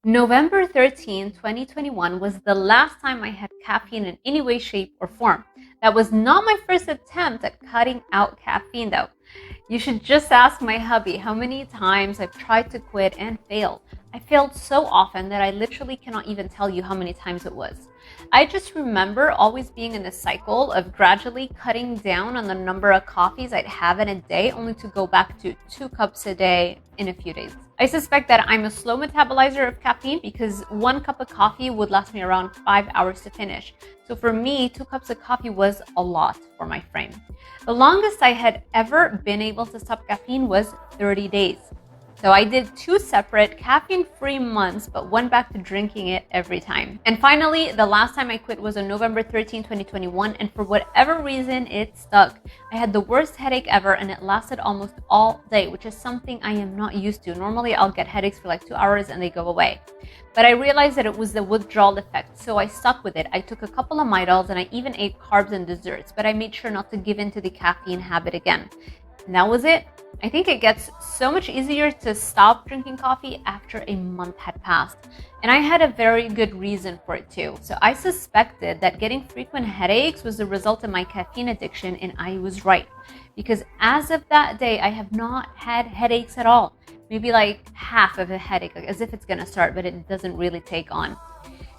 November 13, 2021 was the last time I had caffeine in any way, shape, or form. That was not my first attempt at cutting out caffeine though. You should just ask my hubby how many times I've tried to quit and failed. I failed so often that I literally cannot even tell you how many times it was. I just remember always being in a cycle of gradually cutting down on the number of coffees I'd have in a day, only to go back to 2 cups a day in a few days. I suspect that I'm a slow metabolizer of caffeine because 1 cup of coffee would last me around 5 hours to finish. So for me, 2 cups of coffee was a lot for my frame. The longest I had ever been able to stop caffeine was 30 days. So I did 2 separate caffeine-free months, but went back to drinking it every time. And finally, the last time I quit was on November 13, 2021, and for whatever reason, it stuck. I had the worst headache ever, and it lasted almost all day, which is something I am not used to. Normally, I'll get headaches for like 2 hours and they go away. But I realized that it was the withdrawal effect, so I stuck with it. I took a couple of Midals, and I even ate carbs and desserts, but I made sure not to give in to the caffeine habit again. And that was it. I think it gets so much easier to stop drinking coffee after a month had passed. And I had a very good reason for it too. So I suspected that getting frequent headaches was the result of my caffeine addiction, and I was right. Because as of that day, I have not had headaches at all. Maybe like half of a headache, like as if it's gonna start, but it doesn't really take on.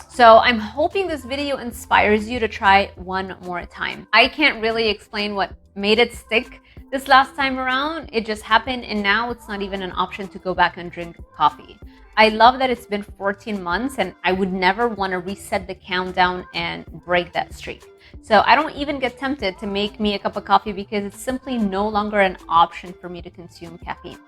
So I'm hoping this video inspires you to try one more time. I can't really explain what made it stick this last time around. It just happened, and now it's not even an option to go back and drink coffee. I love that it's been 14 months and I would never want to reset the countdown and break that streak. So I don't even get tempted to make me a cup of coffee because it's simply no longer an option for me to consume caffeine.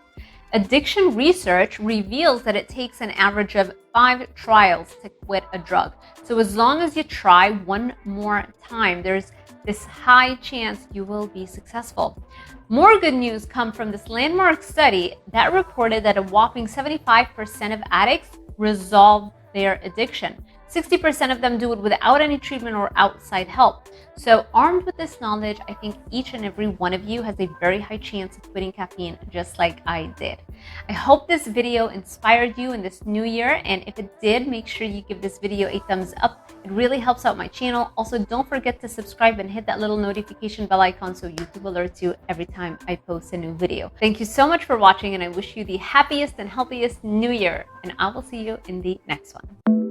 Addiction research reveals that it takes an average of 5 trials to quit a drug. So as long as you try one more time, there's this high chance you will be successful. More good news come from this landmark study that reported that a whopping 75% of addicts resolve their addiction. 60% of them do it without any treatment or outside help. So armed with this knowledge, I think each and every one of you has a very high chance of quitting caffeine just like I did. I hope this video inspired you in this new year, and if it did, make sure you give this video a thumbs up. It really helps out my channel. Also, don't forget to subscribe and hit that little notification bell icon so YouTube alerts you every time I post a new video. Thank you so much for watching, and I wish you the happiest and healthiest new year, and I will see you in the next one.